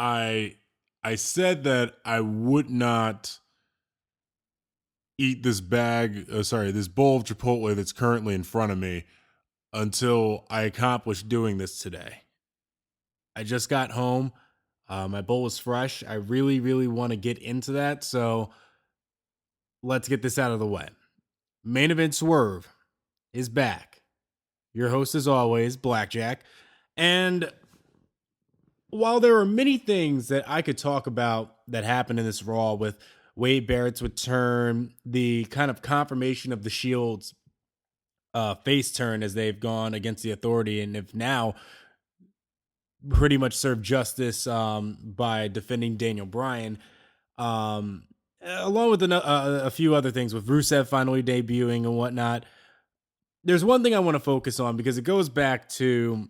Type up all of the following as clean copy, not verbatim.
I I said that I would not eat this bowl of Chipotle that's currently in front of me until I accomplished doing this today. I just got home. My bowl was fresh. I really, really want to get into that. So let's get this out of the way. Main event Swerve is back. Your host, as always, Blackjack. And while there are many things that I could talk about that happened in this Raw with Wade Barrett's return, the kind of confirmation of the Shield's face turn as they've gone against the Authority and have now pretty much served justice by defending Daniel Bryan, along with a few other things with Rusev finally debuting and whatnot. There's one thing I want to focus on because it goes back to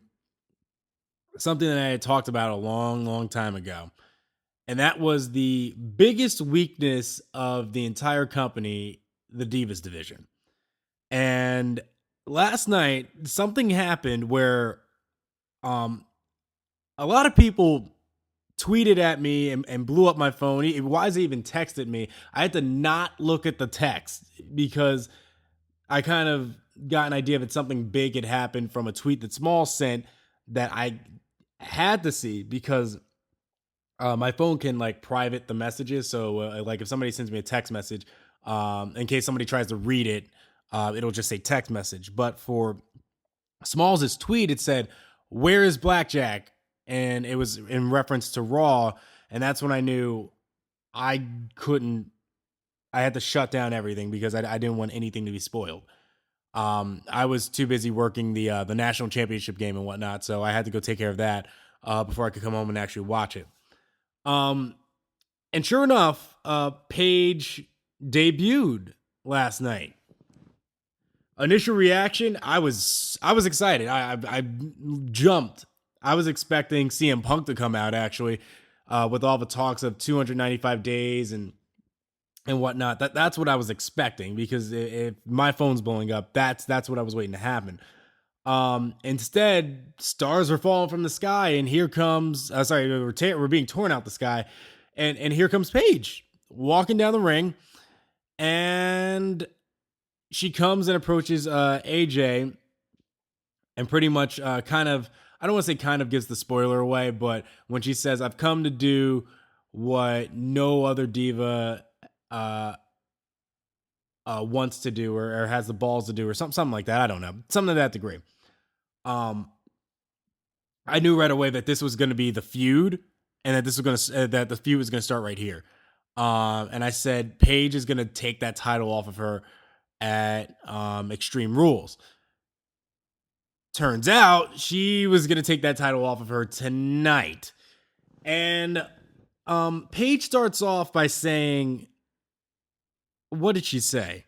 something that I had talked about a long, long time ago. And that was the biggest weakness of the entire company, the Divas division. And last night, something happened where um, a lot of people tweeted at me and blew up my phone. Why they even texted me? I had to not look at the text because I kind of got an idea that something big had happened from a tweet that Small sent that I had to see because my phone can like private the messages. So like if somebody sends me a text message, in case somebody tries to read it, it'll just say text message. But for Smalls' tweet, it said, "Where is Blackjack?" And it was in reference to Raw. And that's when I knew I couldn't, I had to shut down everything because I didn't want anything to be spoiled. I was too busy working the national championship game and whatnot, so I had to go take care of that before I could come home and actually watch it. Um, and sure enough, Paige debuted last night. Initial reaction, I was excited. I jumped. I was expecting CM Punk to come out actually, with all the talks of 295 days and whatnot. That's what I was expecting because if my phone's blowing up, that's what I was waiting to happen. Instead, stars were falling from the sky, and here comes we're being torn out the sky, and here comes Paige walking down the ring, and she comes and approaches AJ, and pretty much kind of, I don't want to say kind of gives the spoiler away, but when she says, "I've come to do what no other diva uh, wants to do or has the balls to do," or something like that. I don't know, something to that degree. Um, I knew right away that this was going to be the feud, and that this was going to that the feud was going to start right here. And I said Paige is going to take that title off of her at Extreme Rules. Turns out she was going to take that title off of her tonight. And Paige starts off by saying, what did she say?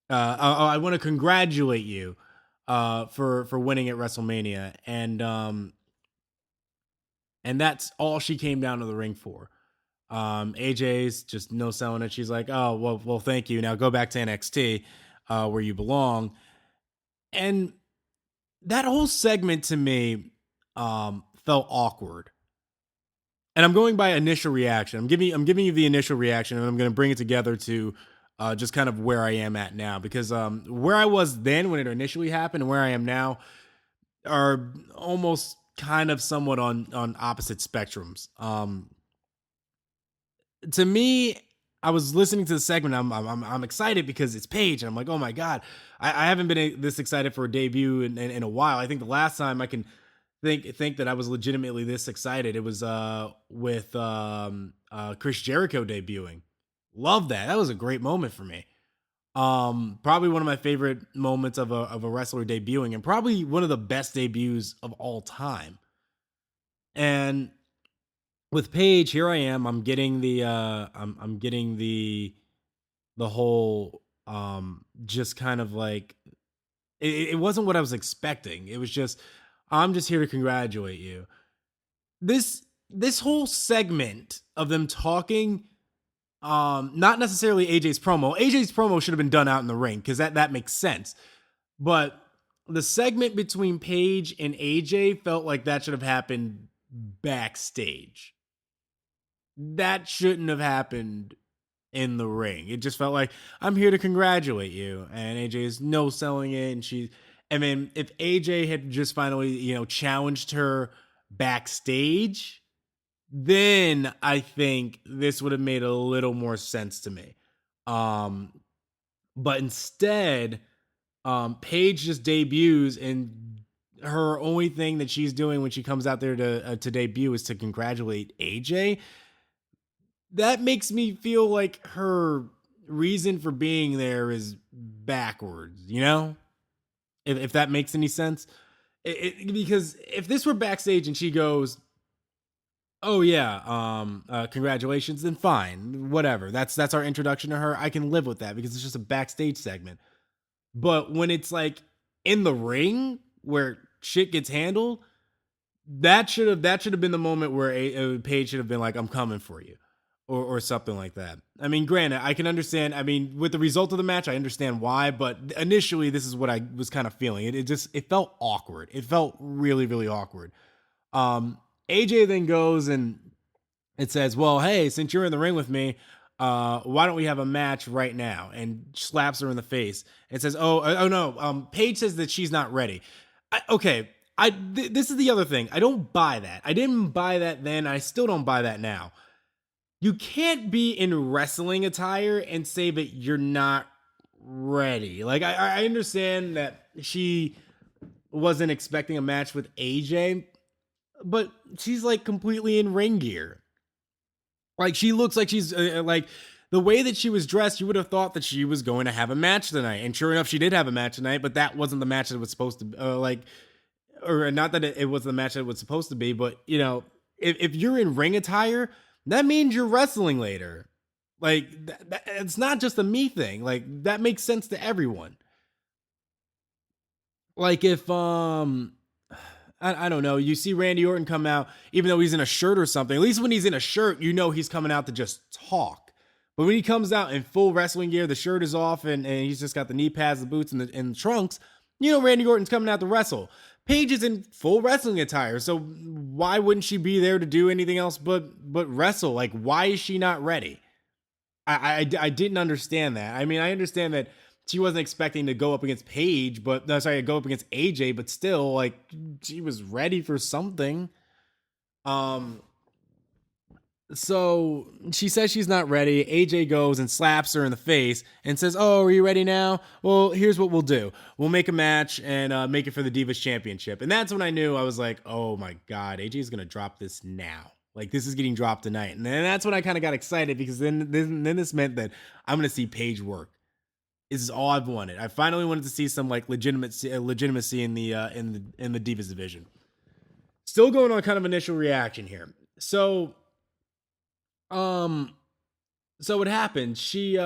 I want to congratulate you for winning at WrestleMania. And that's all she came down to the ring for. AJ's just no selling it. She's like, "Oh, well, thank you. Now go back to NXT, where you belong." And that whole segment to me felt awkward. And I'm going by initial reaction. I'm giving you the initial reaction, and I'm going to bring it together to just kind of where I am at now, because where I was then when it initially happened and where I am now are almost kind of somewhat on opposite spectrums. To me, I was listening to the segment. I'm excited because it's Paige, and I'm like, oh my god, I haven't been this excited for a debut in a while. I think the last time I can think that I was legitimately this excited, it was with Chris Jericho debuting. Love that. That was a great moment for me. Probably one of my favorite moments of a wrestler debuting, and probably one of the best debuts of all time. And with Paige, here I am. I'm getting I'm getting the whole just kind of like it wasn't what I was expecting. It was just, I'm just here to congratulate you. This whole segment of them talking, not necessarily AJ's promo. AJ's promo should have been done out in the ring because that makes sense. But the segment between Paige and AJ felt like that should have happened backstage. that shouldn't have happened in the ring. It just felt like, I'm here to congratulate you. And AJ is no selling it. And then if AJ had just finally, challenged her backstage, then I think this would have made a little more sense to me. But instead, Paige just debuts, and her only thing that she's doing when she comes out there to debut is to congratulate AJ. That makes me feel like her reason for being there is backwards, if that makes any sense. Because if this were backstage and she goes, "Oh yeah, congratulations," then fine, whatever. That's our introduction to her. I can live with that because it's just a backstage segment. But when it's like in the ring where shit gets handled, that should have been the moment where Paige should have been like, "I'm coming for you," or something like that. I mean, granted, I can understand. I mean, with the result of the match, I understand why. But initially, this is what I was kind of feeling. It felt awkward. It felt really, really awkward. AJ then goes and it says, "Well, hey, since you're in the ring with me, why don't we have a match right now?" And slaps her in the face. It says, "Oh no." Paige says that she's not ready. This is the other thing. I don't buy that. I didn't buy that then. I still don't buy that now. You can't be in wrestling attire and say that you're not ready. Like, I understand that she wasn't expecting a match with AJ, but she's like completely in ring gear. Like, she looks like she's like, the way that she was dressed, you would have thought that she was going to have a match tonight. And sure enough, she did have a match tonight, but that wasn't the match that it was supposed to or not that it was the match that it was supposed to be, but if you're in ring attire, that means you're wrestling later. Like, it's not just a me thing. Like, that makes sense to everyone. Like, if I don't know, you see Randy Orton come out, even though he's in a shirt or something. At least when he's in a shirt, he's coming out to just talk. But when he comes out in full wrestling gear, the shirt is off, and he's just got the knee pads, the boots, and the trunks, Randy Orton's coming out to wrestle. Paige is in full wrestling attire, so why wouldn't she be there to do anything else but wrestle? Like, why is she not ready? I didn't understand that. I mean, I understand that she wasn't expecting to go up against Paige, go up against AJ, but still, like, she was ready for something. So she says she's not ready. AJ goes and slaps her in the face and says, "Oh, are you ready now? Well, here's what we'll do. We'll make a match and make it for the Divas Championship." And that's when I knew. I was like, "Oh my God, AJ is going to drop this now. Like, this is getting dropped tonight." And then that's when I kind of got excited, because then this meant that I'm going to see Paige work. This is all I've wanted. I finally wanted to see some like legitimacy in the Divas division. Still going on kind of initial reaction here. So what happened? She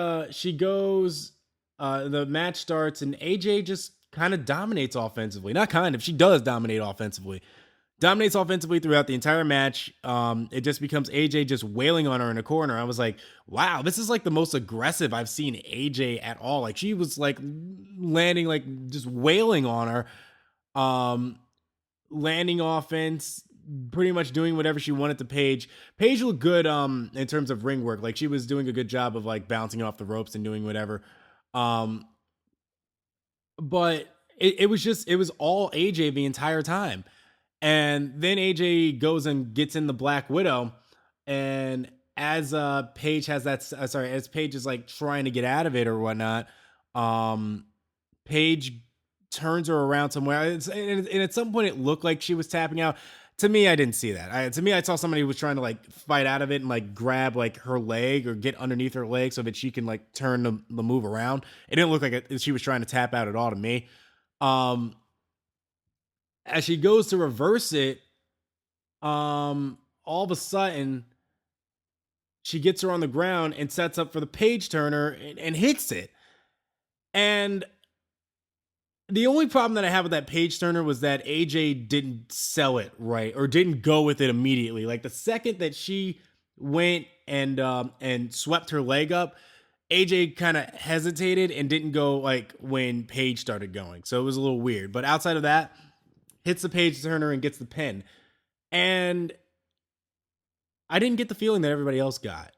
goes, the match starts, and AJ just kind of dominates offensively. Not kind of, she does dominate offensively. Dominates offensively throughout the entire match. It just becomes AJ just wailing on her in a corner. I was like, wow, this is like the most aggressive I've seen AJ at all. Like, she was like landing, like just wailing on her. Landing offense, pretty much doing whatever she wanted to Paige. Paige looked good in terms of ring work. Like, she was doing a good job of like bouncing off the ropes and doing whatever. But it was all AJ the entire time. And then AJ goes and gets in the Black Widow, and as Paige as Paige is like trying to get out of it or whatnot, Paige turns her around somewhere, and at some point it looked like she was tapping out. To me, I didn't see that. To me, I saw somebody who was trying to like fight out of it and like grab like her leg or get underneath her leg so that she can like turn the move around. It didn't look like she was trying to tap out at all to me. As she goes to reverse it, all of a sudden she gets her on the ground and sets up for the Paige turner and hits it. And the only problem that I have with that Paige turner was that AJ didn't sell it right, or didn't go with it immediately. Like, the second that she went and swept her leg up, AJ kind of hesitated and didn't go like when Paige started going. So it was a little weird. But outside of that, hits the Paige turner and gets the pin. And I didn't get the feeling that everybody else got.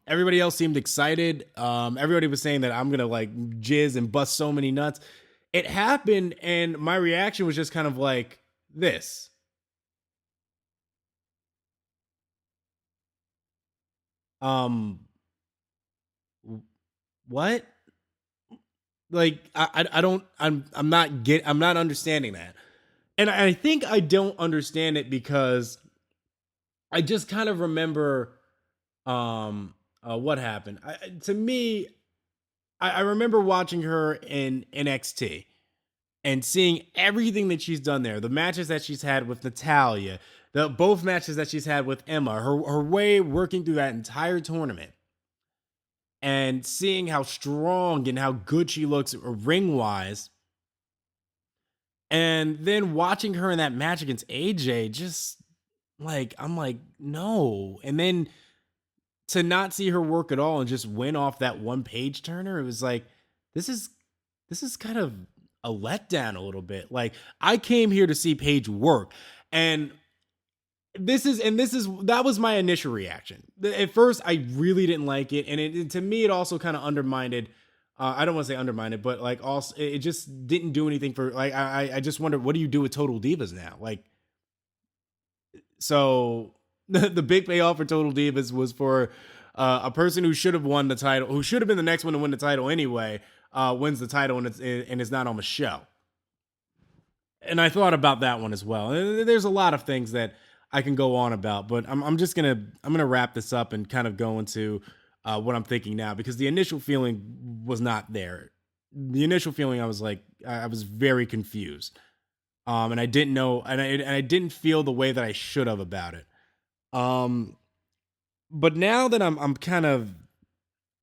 Everybody else seemed excited. Everybody was saying that I'm gonna like jizz and bust so many nuts. It happened, and my reaction was just kind of like this. Um, what? Like I don't I'm not understanding that, and I think I don't understand it because I just kind of remember what happened. To me, I remember watching her in NXT and seeing everything that she's done there, the matches that she's had with Natalia, the both matches that she's had with Emma, her way working through that entire tournament, and seeing how strong and how good she looks ring wise, and then watching her in that match against AJ, just like I'm like no, and then to not see her work at all and just win off that one page turner, it was like this is this is kind of a letdown a little bit. Like I came here to see Paige work, and this is that was my initial reaction. At first, I really didn't like it, and to me, it also kind of undermined. I don't want to say undermined it, but like also it just didn't do anything for like I just wondered what do you do with Total Divas now? Like so the big payoff for Total Divas was for a person who should have won the title, who should have been the next one to win the title anyway, wins the title and it's not on the show. And I thought about that one as well. And there's a lot of things that I can go on about, but I'm gonna wrap this up and kind of go into what I'm thinking now because the initial feeling was not there. The initial feeling I was like I was very confused, and I didn't know, and I didn't feel the way that I should have about it. Um, but now that I'm kind of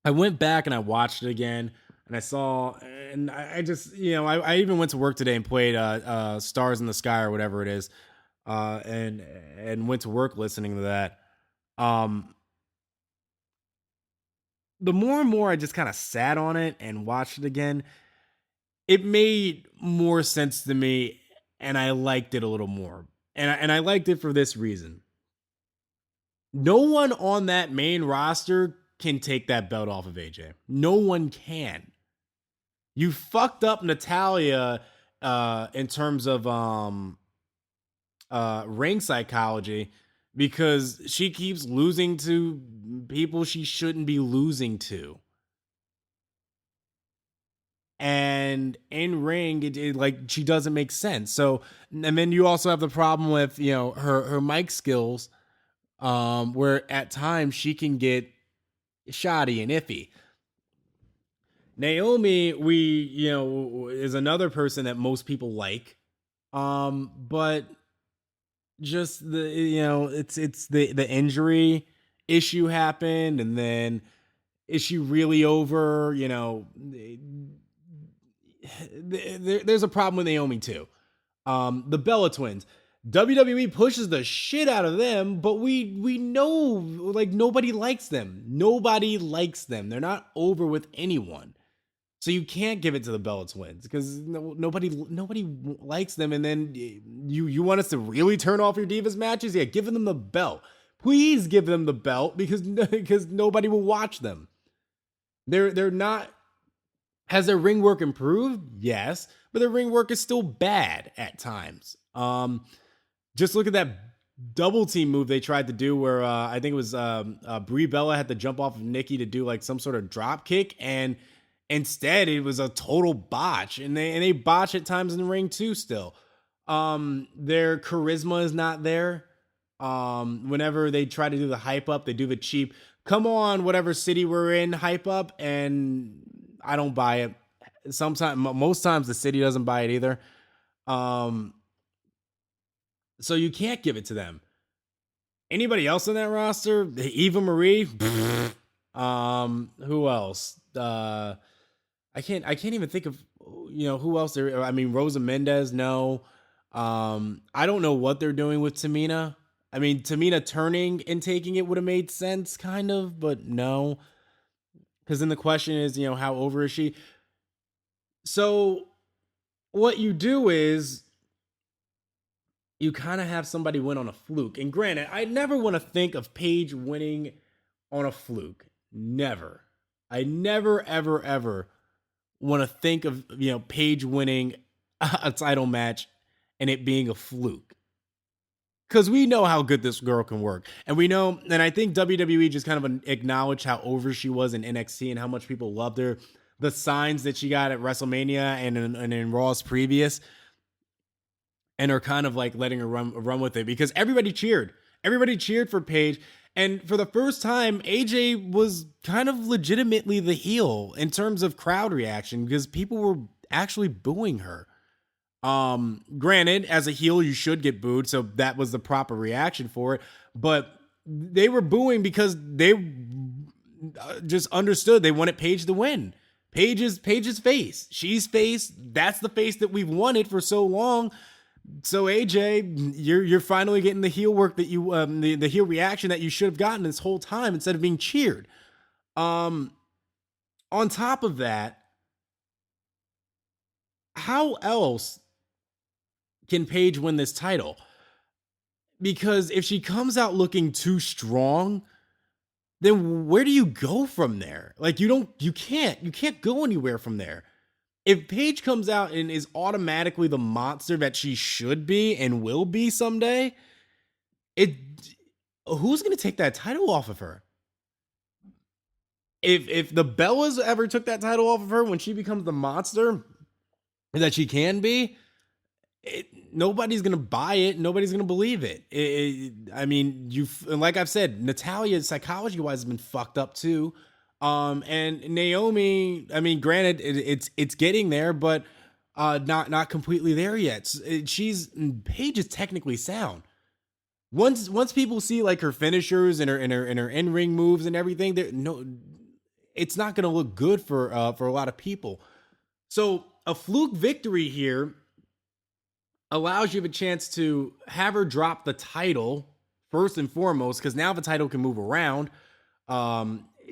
I went back and I watched it again and I saw and I just I even went to work today and played Stars in the Sky or whatever it is and went to work listening to that. Um, the more and more I just kind of sat on it and watched it again, it made more sense to me and I liked it a little more. And I liked it for this reason. No one on that main roster can take that belt off of AJ. No one can. You fucked up Natalia in terms of ring psychology because she keeps losing to people she shouldn't be losing to. And in ring, it like she doesn't make sense. So, and then you also have the problem with her mic skills, where at times she can get shoddy and iffy. Naomi, is another person that most people like, but just the it's the injury issue happened, and then is she really over? There's a problem with Naomi too. The Bella Twins. WWE pushes the shit out of them, but we know like nobody likes them. Nobody likes them. They're not over with anyone. So you can't give it to the Bella Twins because nobody likes them. And then you want us to really turn off your Divas matches? Yeah, give them the belt. Please give them the belt because nobody will watch them. They're not. Has their ring work improved? Yes, but their ring work is still bad at times. Just look at that double team move they tried to do where I think it was Brie Bella had to jump off of Nikki to do like some sort of drop kick, and instead it was a total botch, and they botch at times in the ring too still. Their charisma is not there. Whenever they try to do the hype up, they do the cheap come on whatever city we're in hype up, and I don't buy it. Most times the city doesn't buy it either. So you can't give it to them. Anybody else on that roster? Eva Marie? Who else? I can't even think of who else there. I mean, Rosa Mendez, no. I don't know what they're doing with Tamina. I mean, Tamina turning and taking it would have made sense, kind of, but no. Because then the question is, how over is she? So what you do is you kind of have somebody win on a fluke. And granted, I never want to think of Paige winning on a fluke. Never. I never, ever, ever want to think of, Paige winning a title match and it being a fluke. Because we know how good this girl can work. And we know, and I think WWE just kind of acknowledged how over she was in NXT and how much people loved her. The signs that she got at WrestleMania and in Raw's previous, and are kind of like letting her run with it because everybody cheered. Everybody cheered for Paige. And for the first time, AJ was kind of legitimately the heel in terms of crowd reaction because people were actually booing her. Granted, as a heel, you should get booed, so that was the proper reaction for it. But they were booing because they just understood they wanted Paige to win. Paige's face. She's face. That's the face that we've wanted for so long. So AJ, you're finally getting the heel work that you the heel reaction that you should have gotten this whole time instead of being cheered. On top of that, how else can Paige win this title? Because if she comes out looking too strong, then where do you go from there? Like you can't go anywhere from there. If Paige comes out and is automatically the monster that she should be and will be someday, who's going to take that title off of her? If the Bellas ever took that title off of her when she becomes the monster that she can be, nobody's going to buy it. Nobody's going to believe it. I mean, like I've said, Natalya psychology-wise has been fucked up too. And Naomi, I mean, granted, it's getting there, but not completely there yet. Paige is technically sound. Once people see like her finishers and her in-ring moves and everything, it's not going to look good for a lot of people. So a fluke victory here allows you a chance to have her drop the title first and foremost, because now the title can move around.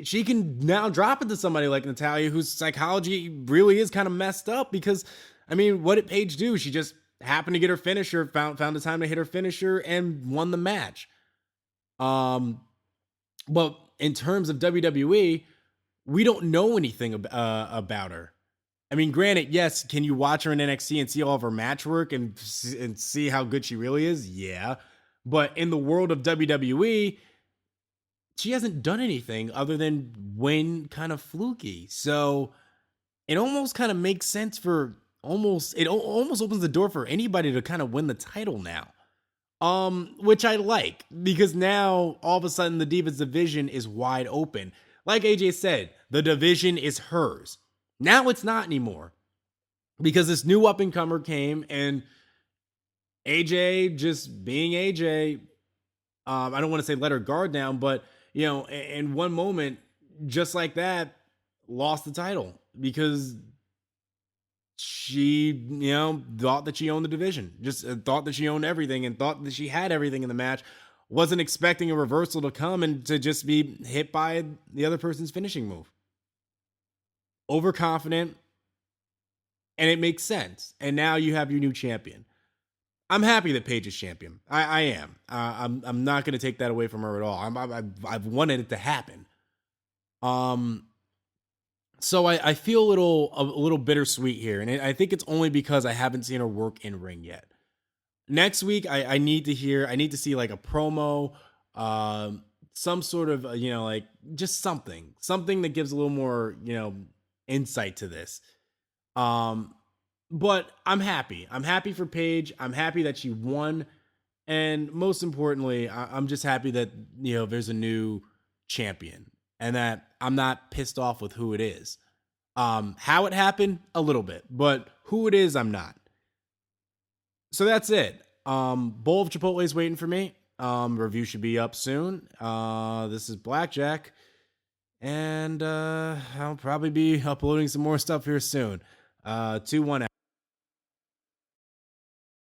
She can now drop it to somebody like Natalya, whose psychology really is kind of messed up because, I mean, what did Paige do? She just happened to get her finisher, found the time to hit her finisher and won the match. But in terms of WWE, we don't know anything about her. I mean, granted, yes, can you watch her in NXT and see all of her match work and see how good she really is? Yeah. But in the world of WWE, she hasn't done anything other than win kind of fluky. So it almost kind of makes sense it almost opens the door for anybody to kind of win the title now. Which I like because now all of a sudden the Divas division is wide open. Like AJ said, the division is hers. Now it's not anymore because this new up and comer came and AJ just being AJ, I don't want to say let her guard down, but in one moment, just like that, lost the title because she, thought that she owned the division, just thought that she owned everything and thought that she had everything in the match, wasn't expecting a reversal to come and to just be hit by the other person's finishing move. Overconfident, and it makes sense. And now you have your new champion. I'm happy that Paige is champion. I am. I'm not going to take that away from her at all. I've wanted it to happen. So I feel a little bittersweet here, and I think it's only because I haven't seen her work in ring yet. Next week, I need to see like a promo, some sort of like just something that gives a little more insight to this. But I'm happy. I'm happy for Paige. I'm happy that she won. And most importantly, I'm just happy that, there's a new champion and that I'm not pissed off with who it is. How it happened, a little bit, but who it is, I'm not. So that's it. Bowl of Chipotle is waiting for me. Review should be up soon. This is Blackjack. And I'll probably be uploading some more stuff here soon. 2-1 out.